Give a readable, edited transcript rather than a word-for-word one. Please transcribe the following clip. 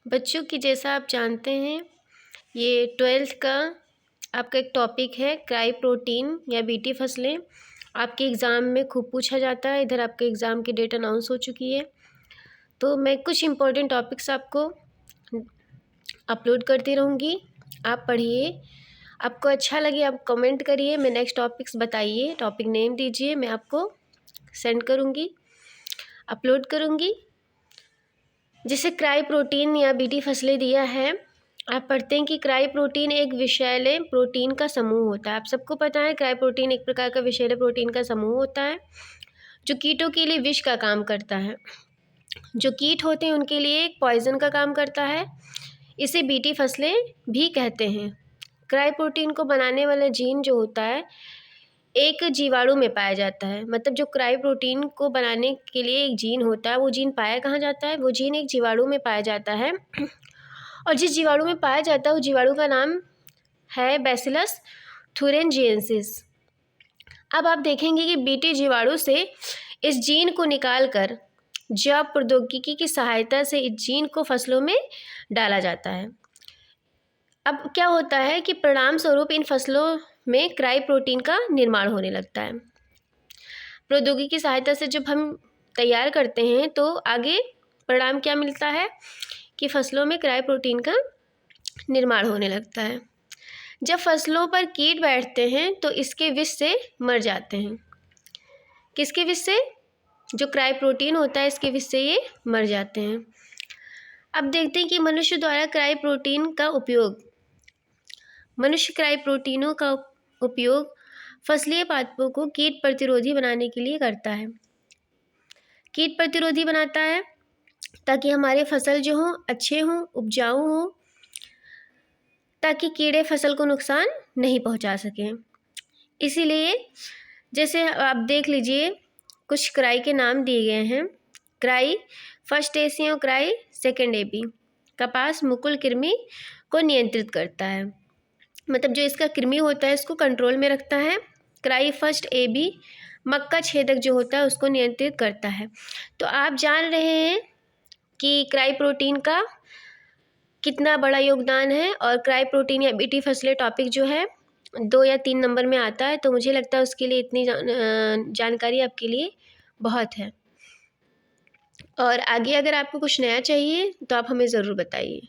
बच्चों की जैसा आप जानते हैं, ये 12th का आपका एक टॉपिक है क्राई प्रोटीन या बीटी फसलें। आपके एग्ज़ाम में खूब पूछा जाता है। इधर आपके एग्ज़ाम की डेट अनाउंस हो चुकी है, तो मैं कुछ इम्पोर्टेंट टॉपिक्स आपको अपलोड करती रहूँगी। आप पढ़िए, आपको अच्छा लगे आप कमेंट करिए, मैं नेक्स्ट टॉपिक्स बताइए, टॉपिक नेम दीजिए, मैं आपको सेंड करूँगी, अपलोड करूँगी। जैसे क्राई प्रोटीन या बीटी फसलें दिया है, आप पढ़ते हैं कि क्राई प्रोटीन एक विषैले प्रोटीन का समूह होता है। आप सबको पता है क्राई प्रोटीन एक प्रकार का विषैले प्रोटीन का समूह होता है जो कीटों के लिए विष का काम करता है। जो कीट होते हैं उनके लिए एक पॉइजन का काम करता है। इसे बीटी फसलें भी कहते हैं। क्राई प्रोटीन को बनाने वाला जीन जो होता है एक जीवाणु में पाया जाता है। मतलब जो क्राई प्रोटीन को बनाने के लिए एक जीन होता है, वो जीन पाया कहाँ जाता है? वो जीन एक जीवाणु में पाया जाता है और जिस जीवाणु में पाया जाता है उस जीवाणु का नाम है बैसिलस थुरिनजिएंसिस। अब आप देखेंगे कि बीटी जीवाणु से इस जीन को निकाल कर जैव प्रौद्योगिकी की सहायता से इस जीन को फसलों में डाला जाता है। अब क्या होता है कि परिणाम स्वरूप इन फसलों में क्राई प्रोटीन का निर्माण होने लगता है। प्रौद्योगिकी की सहायता से जब हम तैयार करते हैं तो आगे परिणाम क्या मिलता है कि फसलों में क्राई प्रोटीन का निर्माण होने लगता है। जब फसलों पर कीट बैठते हैं तो इसके विष से मर जाते हैं। किसके विष से? जो क्राई प्रोटीन होता है इसके विष से ये मर जाते हैं। अब देखते हैं कि मनुष्य द्वारा क्राई प्रोटीन का उपयोग, मनुष्य क्राई प्रोटीनों का उपयोग फसलीय पादपों को कीट प्रतिरोधी बनाने के लिए करता है। कीट प्रतिरोधी बनाता है ताकि हमारे फसल जो हों अच्छे हों, उपजाऊ हों, ताकि कीड़े फसल को नुकसान नहीं पहुंचा सकें। इसीलिए जैसे आप देख लीजिए कुछ क्राई के नाम दिए गए हैं। क्राई फर्स्ट एसियो क्राई सेकेंड एबी कपास मुकुल कृमि को नियंत्रित करता है। मतलब जो इसका कृमि होता है इसको कंट्रोल में रखता है। क्राई फर्स्ट एबी मक्का छेदक जो होता है उसको नियंत्रित करता है। तो आप जान रहे हैं कि क्राई प्रोटीन का कितना बड़ा योगदान है और क्राई प्रोटीन या बीटी फसलें टॉपिक जो है 2 या 3 नंबर में आता है, तो मुझे लगता है उसके लिए इतनी जानकारी आपके लिए बहुत है। और आगे अगर आपको कुछ नया चाहिए तो आप हमें ज़रूर बताइए।